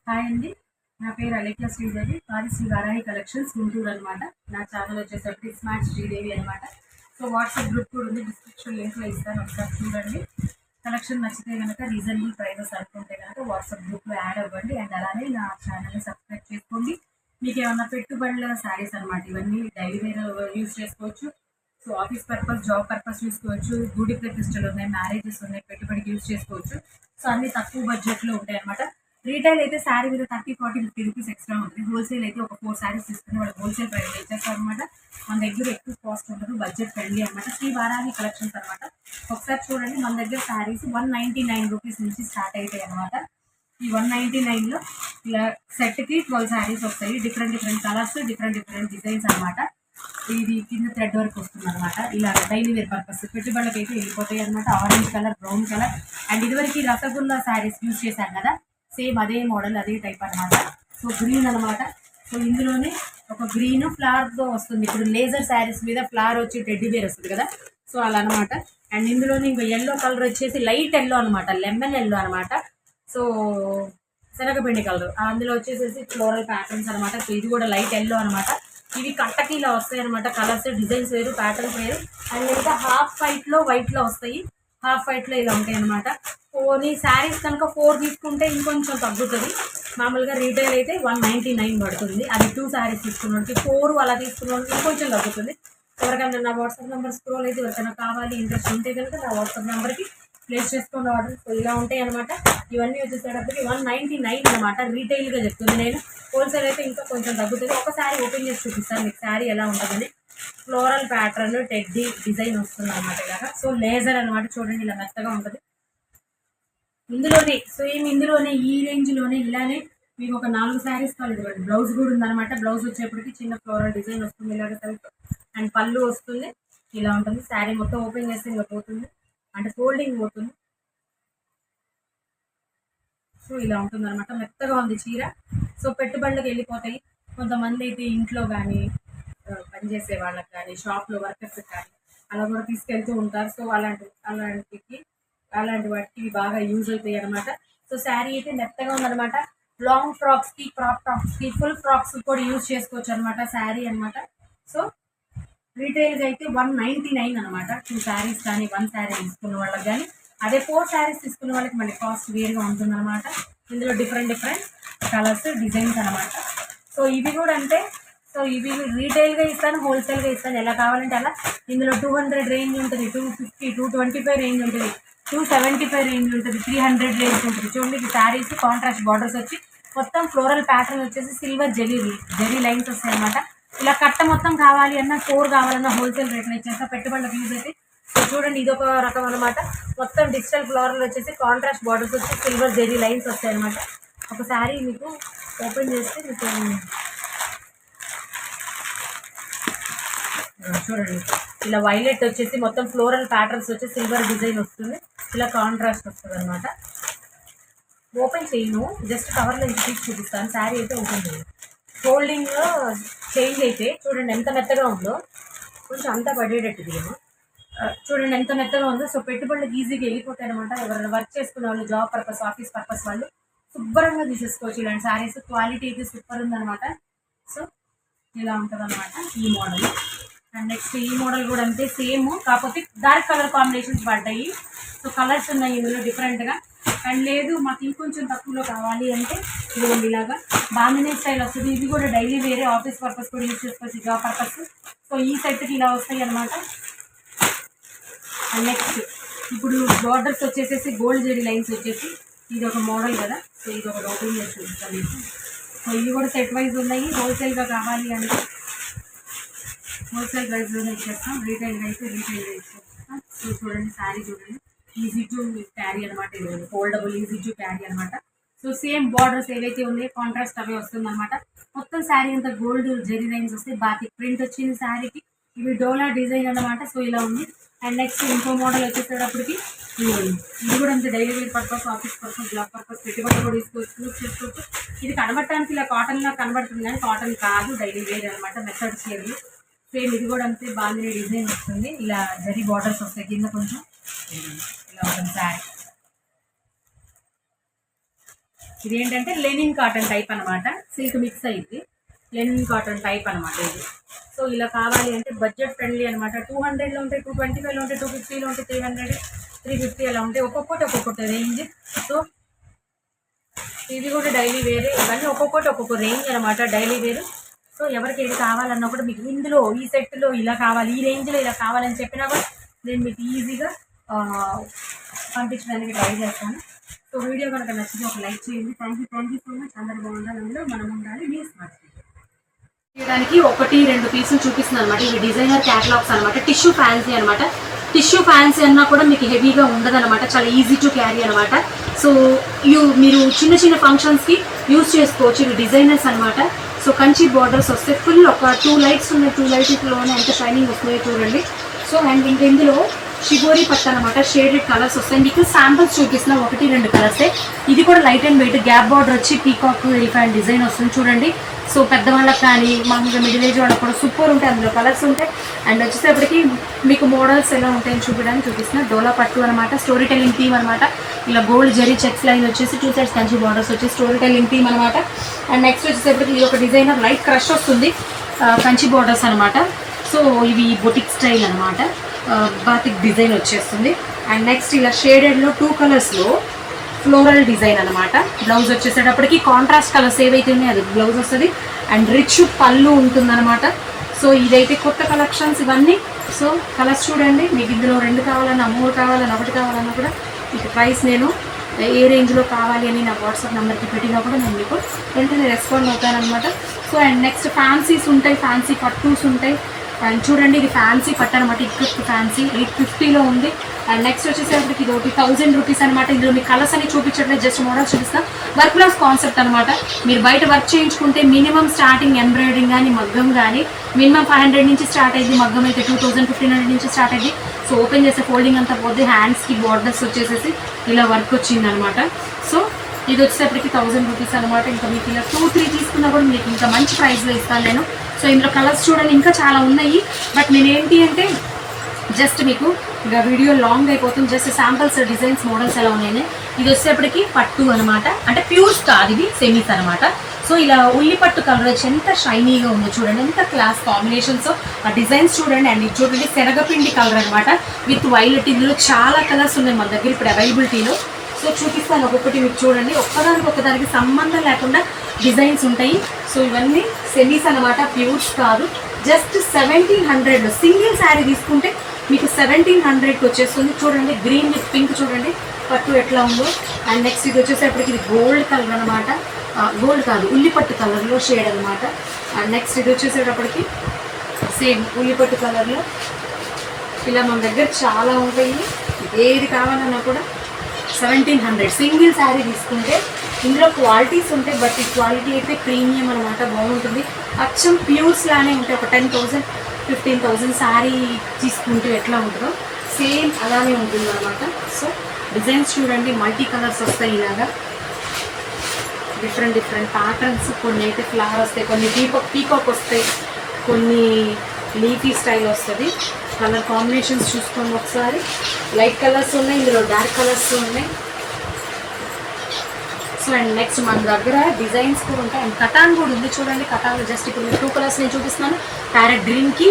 Hi అండి. నా పేరు అలేఖ్య శ్రీదేవి. మాది శ్రీ వారాహి కలెక్షన్స్ గుంటూరు అనమాట. నా ఛానల్ వచ్చేసరికి స్మార్ట్ శ్రీదేవి అనమాట. సో వాట్సాప్ గ్రూప్ కూడా ఉంది, డిస్క్రిప్షన్ లింక్లో ఇస్తాను, ఒకసారి చూడండి. కలెక్షన్ నచ్చితే కనుక రీజనబుల్ ప్రైజెస్ అనుకుంటే కనుక వాట్సాప్ గ్రూప్లో యాడ్ అవ్వండి. అండ్ అలానే నా ఛానల్ని సబ్స్క్రైబ్ చేసుకోండి. మీకు ఏమన్నా పెట్టుబడుల శారీస్ అనమాట, ఇవన్నీ డైలీ వేర్ యూజ్ చేసుకోవచ్చు. So office purpose, job purpose చూసుకోవచ్చు. గుడి ప్రతిష్టలు ఉన్నాయి, మ్యారేజెస్ ఉన్నాయి, పెట్టుబడికి యూజ్ చేసుకోవచ్చు. సో అన్ని తక్కువ బడ్జెట్లో ఉంటాయి అనమాట. రీటైల్ అయితే శారీ మీద 30, 40, 50 రూపీస్ ఎక్స్ట్రా ఉంటుంది. హోల్సేల్ అయితే ఒక 4 శారీస్ తీసుకుని వాళ్ళకి హోల్సేల్ ప్రైస్ ఇచ్చేస్తారు అనమాట. మన దగ్గర ఎక్కువ కాస్ట్ ఉండదు, బడ్జెట్ ఫ్రెండ్లీ అనమాట. శ్రీ వారాహి కలెక్షన్స్ అనమాట. ఒకసారి చూడండి, మన దగ్గర శారీస్ 199 రూపీస్ నుంచి స్టార్ట్ అవుతాయి అనమాట. ఈ 199లో ఇలా సెట్కి 12 శారీస్ వస్తాయి. Different different colours, different different designs అనమాట. ఇది కింద థ్రెడ్ వర్క్ వస్తుంది అనమాట. ఇలా డైలీ వేర్ పర్పస్ పెట్టుబడులకి అయితే వెళ్ళిపోతాయి అనమాట. Orange colour, brown colour. And ఇదివరకు రసగుల్లా శారీస్ యూజ్ చేశాను కదా, సేమ్ అదే మోడల్, అదే టైప్ అనమాట. సో గ్రీన్ అనమాట. సో ఇందులోనే ఒక గ్రీన్ ఫ్లవర్తో వస్తుంది. ఇప్పుడు లేజర్ శారీస్ మీద ఫ్లవర్ వచ్చి టెడ్డీ బేర్ వస్తుంది కదా, సో అలా అనమాట. అండ్ ఇందులోనే ఇంకా ఎల్లో కలర్ వచ్చేసి లైట్ ఎల్లో అనమాట, లెమన్ ఎల్లో అనమాట. సో శనగపిండి కలర్, అందులో వచ్చేసేసి ఫ్లోరల్ ప్యాటర్న్స్ అనమాట. సో ఇది కూడా లైట్ ఎల్లో అనమాట. ఇవి కట్టకి ఇలా వస్తాయి అనమాట. కలర్స్, డిజైన్స్ వేరు, ప్యాటర్న్స్ వేరు. అండ్ ఇంకా హాఫ్ వైట్లో వస్తాయి, హాఫ్ వైట్లో ఇలా ఉంటాయి అనమాట. ఓన్లీ శారీస్ కనుక 4 తీసుకుంటే ఇంకొంచెం తగ్గుతుంది. మామూలుగా రీటైల్ అయితే 199 పడుతుంది. అది 2 శారీస్ తీసుకున్నోడికి, 4 అలా తీసుకున్నోడికి ఇంకొంచెం తగ్గుతుంది. ఎవరికైనా నా వాట్సాప్ నెంబర్ స్క్రోల్ అయితే ఎవరికైనా కావాలి, ఇంట్రెస్ట్ ఉంటే కనుక నా వాట్సాప్ నెంబర్కి ప్లేస్ చేసుకున్న ఆర్డర్. సో ఇలా ఉంటాయి అనమాట. ఇవన్నీ వచ్చేసేటప్పటికి 199 అనమాట. రీటైల్గా చెప్తుంది నేను. హోల్సేల్ అయితే ఇంకా కొంచెం తగ్గుతుంది. ఒక శారీ ఓపెన్ చేసి చూపిస్తాను మీకు శారీ ఎలా ఉంటుందని. ఫ్లోరల్ ప్యాటర్న్ టెడ్డీ డిజైన్ వస్తుంది అనమాట ఇలాగా. సో లేజర్ అనమాట, చూడండి ఇలా మెత్తగా ఉంటుంది. ఇందులోనే సేమ్ ఇందులోనే ఈ రేంజ్లోనే ఇలానే మీకు ఒక 4 శారీస్ కావాలి. బ్లౌజ్ కూడా ఉందన్నమాట. బ్లౌజ్ వచ్చేప్పటికి చిన్న ఫ్లోరల్ డిజైన్ వస్తుంది ఇలాగ టైప్. అండ్ పళ్ళు వస్తుంది, ఇలా ఉంటుంది. శారీ మొత్తం ఓపెన్ చేస్తే ఇంకా పోతుంది, అంటే ఫోల్డింగ్ పోతుంది. సో ఇలా ఉంటుంది అనమాట. మెత్తగా ఉంది చీర. సో పెట్టుబడులకు వెళ్ళిపోతాయి. కొంతమంది అయితే ఇంట్లో కానీ పనిచేసే వాళ్ళకి కానీ, షాప్లో వర్కర్స్కి కానీ అలా కూడా తీసుకెళ్తూ ఉంటారు. సో అలాంటి వాటికి బాగా యూజ్ అవుతాయి అనమాట. సో శారీ అయితే మెత్తగా ఉందనమాట. లాంగ్ ఫ్రాక్స్కి, క్రాప్ టాప్స్కి, ఫుల్ ఫ్రాక్స్ కూడా యూజ్ చేసుకోవచ్చు అనమాట శారీ అనమాట. సో రీటైల్గా అయితే 199 అనమాట. 2 శారీస్ కానీ 1 శారీ తీసుకున్న వాళ్ళకి కానీ, అదే 4 శారీస్ తీసుకున్న వాళ్ళకి మళ్ళీ కాస్ట్ వేరుగా ఉంటుంది అనమాట. ఇందులో డిఫరెంట్ డిఫరెంట్ కలర్స్, డిజైన్స్ అనమాట. సో ఇవి కూడా అంటే, సో ఇవి రీటైల్గా ఇస్తాను, హోల్సేల్గా ఇస్తాను, ఎలా కావాలంటే అలా. ఇందులో 200 రేంజ్ ఉంటుంది, 250, 225 రేంజ్ ఉంటుంది, 275 రేంజ్ ఉంటుంది, 300 రేంజ్ ఉంటుంది. చూడండి, ఈ శారీస్ కాంట్రాస్ట్ బార్డర్స్ వచ్చి మొత్తం ఫ్లోరల్ ప్యాటర్న్ వచ్చేసి సిల్వర్ జెరీ లైన్స్ వస్తాయి అనమాట. ఇలా కట్ట మొత్తం కావాలి అన్నా, 4 కావాలన్నా హోల్సేల్ రేట్లో ఇచ్చేస్తా, పెట్టుబడులకు యూజ్ అయితే. సో చూడండి, ఇది ఒక రకం అనమాట. మొత్తం డిజిటల్ ఫ్లోరల్ వచ్చేసి కాంట్రాస్ట్ బార్డర్స్ వచ్చి సిల్వర్ జెరీ లైన్స్ వస్తాయి అనమాట. ఒక శారీ మీకు ఓపెన్ చేస్తే మీకు చూడండి, ఇలా వైలెట్ వచ్చేసి మొత్తం ఫ్లోరల్ ప్యాటర్న్స్ వచ్చి సిల్వర్ డిజైన్ వస్తుంది, ఇలా కాంట్రాస్ట్ వస్తుంది అనమాట. ఓపెన్ చేయను, జస్ట్ కవర్లో ఇంటి తీసి చూపిస్తాను. శారీ అయితే ఓపెన్ చేయను. ఫోల్డింగ్లో చేంజ్ అయితే చూడండి ఎంత మెత్తగా ఉందో, కొంచెం అంతా పడేటట్టు ఏమో. చూడండి ఎంత మెత్తగా ఉందో. సో పెట్టుబడులకు ఈజీగా వెళ్ళిపోతాయి అనమాట. ఎవరైనా వర్క్ చేసుకునే వాళ్ళు, జాబ్ పర్పస్, ఆఫీస్ పర్పస్ వాళ్ళు శుభ్రంగా తీసేసుకోవచ్చు ఇలాంటి శారీస్. క్వాలిటీ అయితే సూపర్ ఉందనమాట. సో ఇలా ఉంటుంది అనమాట ఈ మోడల్. అండ్ నెక్స్ట్ ఈ మోడల్ కూడా అంతే, సేమ్, కాకపోతే డార్క్ కలర్ కాంబినేషన్స్ పడ్డాయి. సో కలర్స్ ఉన్నాయి ఇందులో డిఫరెంట్గా. అండ్ లేదు మాకు ఇంకొంచెం తక్కువలో కావాలి అంటే ఇదిగోండి ఇలాగా బాందినీ స్టైల్ వస్తుంది. ఇది కూడా డైలీ వేరే, ఆఫీస్ పర్పస్ కూడా యూజ్ చేసుకోవచ్చు, జాబ్ పర్పస్. సో ఈ సెట్కి ఇలా వస్తాయి అనమాట. అండ్ నెక్స్ట్ ఇప్పుడు బార్డర్స్ వచ్చేసేసి గోల్డ్ జెరీ లైన్స్ వచ్చేసి ఇది ఒక మోడల్ కదా. సో ఇది ఒక ఓపెన్ చేసి చూపిస్తాను. సో ఇవి కూడా సెట్ వైజ్ ఉన్నాయి. హోల్సేల్గా కావాలి అంటే హోల్సేల్ ప్రైస్లోనే ఇచ్చేస్తాం, రీటైల్గా అయితే రీటైల్గా ఇచ్చేస్తాం. సో చూడండి శారీ చూడండి, ఈజీ టు క్యారీ అనమాట. ఇది ఫోల్డబుల్, ఈజీ టు క్యారీ అనమాట. సో సేమ్ బార్డర్స్ ఏవైతే ఉన్నాయో కాంట్రాస్ట్ అవే వస్తుంది అనమాట. మొత్తం శారీ అంతా గోల్డ్ జెరీ లైన్స్ వస్తాయి. బాతిక్ ప్రింట్ వచ్చింది శారీకి. ఇవి డోలా డిజైన్ అనమాట. సో ఇలా ఉంది. అండ్ నెక్స్ట్ ఇంకో మోడల్ వచ్చేసేటప్పటికి ఇది కూడా అంతే, daily wear purpose, office purpose, job purpose, పెట్టుబడి కూడా చేసుకోవచ్చు. ఇది కనబడటానికి ఇలా కాటన్లా కనబడుతుంది కానీ కాటన్ కాదు, డైలీ వేర్ అనమాట. మెథడ్ చీరలు సేమ్ ఇది కూడా అంతే, బాందినీ డిజైన్ వస్తుంది. ఇలా జరీ బార్డర్స్ వస్తాయి కింద కొంచెం, ఇలా ఉంటుంది శారీ. ఇది ఏంటంటే లెనిన్ కాటన్ టైప్ అనమాట, సిల్క్ మిక్స్ అయింది, లెనిన్ కాటన్ టైప్ అనమాట ఇది. సో ఇలా కావాలి అంటే బడ్జెట్ ఫ్రెండ్లీ అనమాట. 200లో ఉంటాయి, 225లో ఉంటాయి, 250లో ఉంటాయి, 300, 350 అలా ఉంటాయి, ఒక్కొక్కటి రేంజ్. సో ఇది కూడా డైలీ వేరే, ఇవన్నీ ఒక్కొక్క రేంజ్ అనమాట డైలీ వేరు. సో ఎవరికి ఏది కావాలన్నా కూడా మీకు ఇందులో ఈ సెట్లో ఇలా కావాలి, ఈ రేంజ్లో ఇలా కావాలని చెప్పినా కూడా నేను మీకు ఈజీగా పంపించడానికి ట్రై చేస్తాను. సో వీడియో కనుక నచ్చితే ఒక లైక్ చేయండి. Thank you so much. అందరూ బాగుండాలి, అందులో మనం ఉండాలి. మీ స్మార్ట్ చేయడానికి 1-2 పీసులు చూపిస్తున్నాను అనమాట. ఇవి డిజైనర్ క్యాటలాగ్స్ అనమాట, టిష్యూ ఫ్యాన్సీ అనమాట. టిష్యూ ఫ్యాన్సీ అన్నా కూడా మీకు హెవీగా ఉండదు అనమాట, చాలా ఈజీ టు క్యారీ అనమాట. సో మీరు చిన్న చిన్న ఫంక్షన్స్కి యూజ్ చేసుకోవచ్చు. ఇవి డిజైనర్స్ అనమాట. సో కంచి బార్డర్స్ వస్తే ఫుల్ ఒక 2 లైట్స్ ఉన్నాయి, 2 లైట్స్లోనే ఎంత షైనింగ్ వస్తున్నాయో చూడండి. సో అండ్ ఇంకా ఇందులో షిబోరి పట్టు అనమాట, షేడెడ్ కలర్స్ వస్తాయి. మీకు శాంపుల్స్ చూపిస్తున్నా 1-2 కలర్సే. ఇది కూడా light and weight, gap border వచ్చి పీకాక్ ఎలిఫెంట్ డిజైన్ వస్తుంది చూడండి. సో పెద్దవాళ్ళకి కానీ మామూలుగా మిడిల్ ఏజ్ వాళ్ళకి కూడా సూపర్ ఉంటాయి, అందులో కలర్స్ ఉంటాయి. అండ్ వచ్చేటప్పటికి మీకు మోడల్స్ ఎలా ఉంటాయని చూపిస్తున్నా. డోలా పట్టు అనమాట, స్టోరీ టెల్లింగ్ థీమ్ అనమాట. ఇలా గోల్డ్ జరీ చెక్స్ లైన్ వచ్చేసి 2 సైడ్స్ కంచి బార్డర్స్ వచ్చి స్టోరీ టెల్లింగ్ థీమ్ అనమాట. అండ్ నెక్స్ట్ వచ్చేటప్పటికి ఇది ఒక డిజైనర్ లైట్ క్రష్ వస్తుంది, కంచి బార్డర్స్ అనమాట. సో ఇవి బొటిక్ స్టైల్ అనమాట, బాతిక్ డిజైన్ వచ్చేస్తుంది. అండ్ నెక్స్ట్ ఇలా షేడెడ్లో 2 కలర్స్లో ఫ్లోరల్ డిజైన్ అనమాట. బ్లౌజ్ వచ్చేసేటప్పటికి కాంట్రాస్ట్ కలర్స్ ఏవైతే ఉన్నాయో అది బ్లౌజ్ వస్తుంది. అండ్ రిచ్ పళ్ళు ఉంటుందన్నమాట. సో ఇదైతే కొత్త కలెక్షన్స్ ఇవన్నీ. సో కలర్స్ చూడండి, మీకు ఇందులో 2 కావాలన్నా, 3 కావాలన్నా, 1 కావాలన్నా కూడా మీకు ప్రైస్ నేను ఏ రేంజ్లో కావాలి అని నా వాట్సాప్ నెంబర్కి పెట్టినా కూడా నేను మీకు వెంటనే రెస్పాండ్ అవుతానమాట. సో అండ్ నెక్స్ట్ ఫ్యాన్సీస్ ఉంటాయి, ఫ్యాన్సీ పట్టూస్ ఉంటాయి. అండ్ చూడండి ఇది ఫ్యాన్సీ పట్టు అనమాట, ఇక్కడ ఫ్యాన్సీ 850లో ఉంది. అండ్ నెక్స్ట్ వచ్చేసరికి ఇది 1000 రూపీస్ అనమాట. ఇందులో మీ కలర్స్ అని చూపించట్లేదు, జస్ట్ మోడల్స్ చూపిస్తా. వర్క్ క్లాస్ కాన్సెప్ట్ అనమాట. మీరు బయట వర్క్ చేయించుకుంటే మినిమం స్టార్టింగ్ ఎంబ్రాయిడరింగ్ కానీ మగ్గం కానీ మినిమం 500 నుంచి స్టార్ట్ అయింది, మగ్గం అయితే 2000-1500 నుంచి స్టార్ట్ అయింది. సో ఓపెన్ చేసే ఫోల్డింగ్ అంతా పోతే హ్యాండ్స్కి బార్డర్స్ వచ్చేసేసి ఇలా వర్క్ వచ్చింది అనమాట. సో ఇది వచ్చేటప్పటికి 1000 రూపీస్ అనమాట. ఇంకా మీకు ఇలా 2-3 తీసుకున్నా కూడా మీకు ఇంకా మంచి ప్రైస్లో ఇస్తాను నేను. సో ఇందులో కలర్స్ చూడండి ఇంకా చాలా ఉన్నాయి, బట్ నేను ఏంటి అంటే జస్ట్ మీకు ఇక వీడియో లాంగ్ అయిపోతుంది, జస్ట్ శాంపుల్స్ డిజైన్స్ మోడల్స్ ఎలా ఉన్నాయని. ఇది వచ్చేటప్పటికి పట్టు అనమాట, అంటే ప్యూర్స్ కాదు ఇవి సెమీస్ అనమాట. సో ఇలా ఉల్లి పట్టు కలర్ వచ్చి ఎంత షైనీగా ఉందో చూడండి, ఎంత క్లాస్ కాంబినేషన్స్. ఆ డిజైన్స్ చూడండి. అండ్ ఇది చూడండి శనగపిండి కలర్ అనమాట విత్ వైలెట్. ఇందులో చాలా కలర్స్ ఉన్నాయి మన దగ్గర ఇప్పుడు అవైలబిలిటీలో. సో చూపిస్తాను ఒక్కొక్కటి మీకు చూడండి, ఒక్కదానికి సంబంధం లేకుండా డిజైన్స్ ఉంటాయి. సో ఇవన్నీ సెమీస్ అనమాట, ప్యూర్స్ కాదు. జస్ట్ 1700లో సింగిల్ శారీ తీసుకుంటే మీకు 1700కి వచ్చేస్తుంది. చూడండి గ్రీన్ విత్ పింక్ చూడండి పట్టు ఎట్లా ఉందో. అండ్ నెక్స్ట్ ఇది వచ్చేసరికి ఇది గోల్డ్ కలర్ అనమాట, గోల్డ్ కాదు ఉల్లిపట్టు కలర్లో షేడ్ అనమాట. అండ్ నెక్స్ట్ ఇది వచ్చేసేటప్పటికి సేమ్ ఉల్లిపట్టు కలర్లో. ఇలా మన దగ్గర చాలా ఉంటాయి, ఏది కావాలన్నా కూడా 1700 సింగిల్ శారీ తీసుకుంటే. ఇందులో క్వాలిటీస్ ఉంటాయి, బట్ ఈ క్వాలిటీ అయితే ప్రీమియం అనమాట, బాగుంటుంది. అచ్చం ప్యూర్స్ లానే ఉంటాయి. ఒక 10,000-15,000 శారీ తీసుకుంటే ఎట్లా ఉంటుందో సేమ్ అలానే ఉంటుంది అనమాట. సో డిజైన్స్ చూడండి, మల్టీ కలర్స్ వస్తాయి, ఇలాగా డిఫరెంట్ ప్యాటర్న్స్. కొన్ని అయితే ఫ్లవర్ వస్తాయి, కొన్ని పీకాక్ వస్తాయి, కొన్ని లీఫీ స్టైల్ వస్తుంది. కలర్ కాంబినేషన్స్ చూసుకోండి ఒకసారి. లైట్ కలర్స్ ఉన్నాయి, ఇందులో డార్క్ కలర్స్ ఉన్నాయి. సో అండ్ నెక్స్ట్ మన దగ్గర డిజైన్స్ కూడా ఉంటాయి. అండ్ కటాన్ కూడా ఉంది చూడండి. కటాన్లో జస్ట్ ఇప్పుడు నేను 2 కలర్స్ నేను చూపిస్తున్నాను. ప్యారెట్ గ్రీన్కి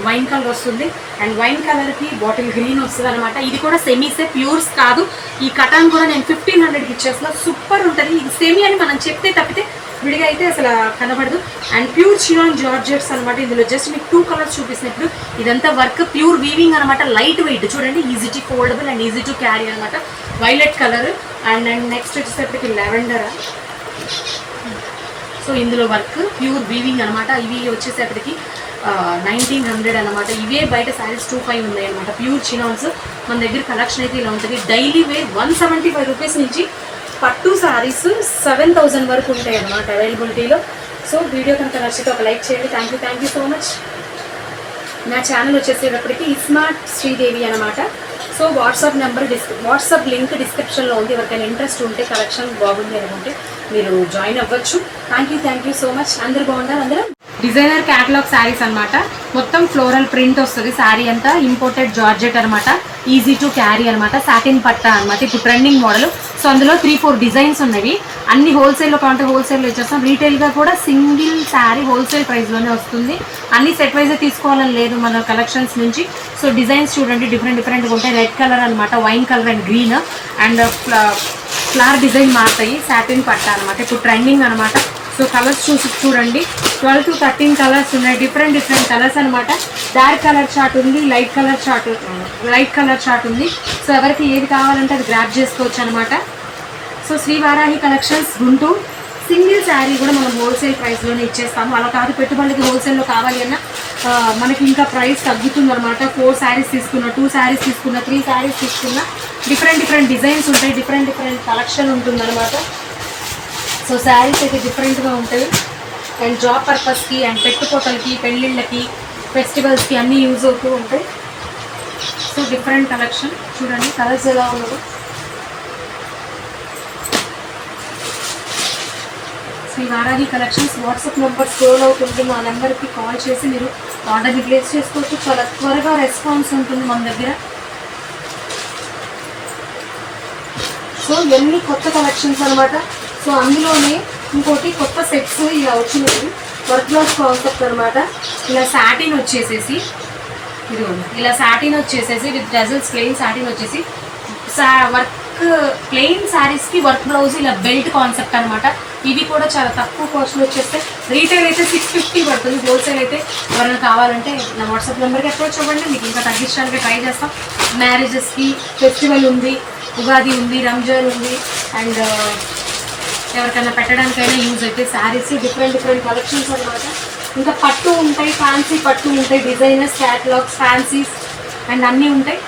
వైన్ కలర్ వస్తుంది, అండ్ వైన్ కలర్కి బాటిల్ గ్రీన్ వస్తుంది అనమాట. ఇది కూడా సెమీసే, ప్యూర్స్ కాదు. ఈ కటాన్ కూడా నేను 1500కి ఇచ్చేస్తున్నా. సూపర్ ఉంటుంది. ఇది సెమీ అని మనం చెప్తే తప్పితే విడిగా అయితే అసలు కనబడదు. అండ్ ప్యూర్ చినాన్ జార్జెట్స్ అనమాట. ఇందులో జస్ట్ మీకు 2 కలర్స్ చూపిస్తున్నప్పుడు ఇదంతా వర్క్ ప్యూర్ వీవింగ్ అనమాట. లైట్ వెయిట్ చూడండి, easy to foldable and easy to carry అనమాట. Violet colour. అండ్ నెక్స్ట్ వచ్చేసరికి లెవెండర్. సో ఇందులో వర్క్ ప్యూర్ వీవింగ్ అనమాట. ఇవి వచ్చేసరికి 1900 అనమాట. ఇవే బయట శారీస్ 25 ఉన్నాయి అనమాట. ప్యూర్ చినాన్స్. మన దగ్గర కలెక్షన్ అయితే ఇలా ఉంటుంది. డైలీ వేర్ 175 రూపీస్ నుంచి పట్టు శారీస్ 7000 వరకు ఉంటాయి అన్నమాట అవైలబిలిటీలో. సో వీడియో కనుక నచ్చితే ఒక లైక్ చేయండి. Thank you so much. నా ఛానల్ వచ్చేసేటప్పటికి స్మార్ట్ శ్రీదేవి అనమాట. సో వాట్సాప్ లింక్ డిస్క్రిప్షన్లో ఉంది. ఎవరికైనా ఇంట్రెస్ట్ ఉంటే కలెక్షన్ బాగుంది అనుకుంటే మీరు జాయిన్ అవ్వచ్చు. Thank you so much. అందరు బాగున్నారు. అందరూ డిజైనర్ క్యాటలాగ్ శారీస్ అనమాట. మొత్తం ఫ్లోరల్ ప్రింట్ వస్తుంది శారీ అంతా. ఇంపోర్టెడ్ జార్జెట్ అనమాట. ఈజీ టు క్యారీ అనమాట. సాటిన్ పట్ట అనమాట. ఇప్పుడు ట్రెండింగ్ మోడల్. సో అందులో 3-4 డిజైన్స్ ఉన్నవి. అన్ని హోల్సేల్లో కావాలంటే హోల్సేల్లో ఇచ్చేస్తాం. రీటైల్గా కూడా సింగిల్ శారీ హోల్సేల్ ప్రైస్లోనే వస్తుంది. అన్ని సెట్ వైజే తీసుకోవాలని లేదు మన కలెక్షన్స్ నుంచి. సో డిజైన్స్ చూడండి డిఫరెంట్గా ఉంటాయి. రెడ్ కలర్ అనమాట, wine colour and green and flower design మారుతాయి. సాటిన్ పట్ట అనమాట, ఇప్పుడు ట్రెండింగ్ అనమాట. సో కలర్స్ చూడండి 12 to 13 కలర్స్ ఉన్నాయి. డిఫరెంట్ కలర్స్ అనమాట. డార్క్ కలర్ చార్ట్ ఉంది, లైట్ కలర్ చార్ట్ ఉంది. సో ఎవరికి ఏది కావాలంటే అది గ్రాప్ చేసుకోవచ్చు అనమాట. So Shri Varahi collections Guntur. Single sari కూడా మనం హోల్సేల్ ప్రైస్లోనే ఇచ్చేస్తాము. అలా కాదు పెట్టుబడికి హోల్సేల్లో కావాలి అన్న మనకి ఇంకా ప్రైస్ తగ్గుతుంది అనమాట. 4 శారీస్ తీసుకున్నా, 2 శారీస్ తీసుకున్నా, 3 శారీస్ తీసుకున్నా డిఫరెంట్ డిజైన్స్ ఉంటాయి. డిఫరెంట్ కలెక్షన్ ఉంటుంది అనమాట. సో శారీస్ అయితే డిఫరెంట్గా ఉంటాయి. అండ్ జాబ్ పర్పస్కి అండ్ పెట్టుకోటలకి, పెళ్ళిళ్ళకి, ఫెస్టివల్స్కి అన్నీ యూజ్ అవుతూ ఉంటాయి. సో డిఫరెంట్ కలెక్షన్ చూడండి, కలర్స్ ఎలా ఉన్నదో. Shri Varahi collections WhatsApp number scroll అవుతుంది. మా నెంబర్కి కాల్ చేసి మీరు ఆర్డర్ని ప్లేస్ చేసుకోవచ్చు. చాలా త్వరగా రెస్పాన్స్ ఉంటుంది మన దగ్గర. సో ఎన్ని కొత్త కలెక్షన్స్ అనమాట. సో అందులోనే ఇంకోటి కొత్త సెట్స్ ఇలా వచ్చినవి వర్క్ బ్లౌజ్ కాన్సెప్ట్ అనమాట. ఇలా సాటిన్ వచ్చేసేసి ఇలా సాటిన్ వచ్చేసేసి విత్ డజల్స్ ప్లెయిన్ సాటిన్ వచ్చేసి వర్క్ ప్లెయిన్ శారీస్కి వర్క్ బ్లౌజ్ ఇలా బెల్ట్ కాన్సెప్ట్ అనమాట. ఇవి కూడా చాలా తక్కువ కాస్ట్లో వచ్చేస్తాయి. రీటైల్ అయితే 650 పడుతుంది. హోల్సేల్ అయితే ఎవరైనా కావాలంటే నా వాట్సాప్ నెంబర్కి అప్రోచ్ అవ్వండి. మీకు ఇంకా తగ్గించడానికి ట్రై చేస్తాం. మ్యారేజెస్కి, ఫెస్టివల్ ఉంది, ఉగాది ఉంది, రంజాన్ ఉంది అండ్ ఎవరికైనా పెట్టడానికైనా యూజ్ అయితే శారీస్ డిఫరెంట్ కలెక్షన్స్ అనమాట. ఇంకా పట్టు ఉంటాయి, ఫ్యాన్సీ పట్టు ఉంటాయి, డిజైనర్స్, క్యాటలాగ్స్, ఫ్యాన్సీస్ అండ్ అన్నీ ఉంటాయి.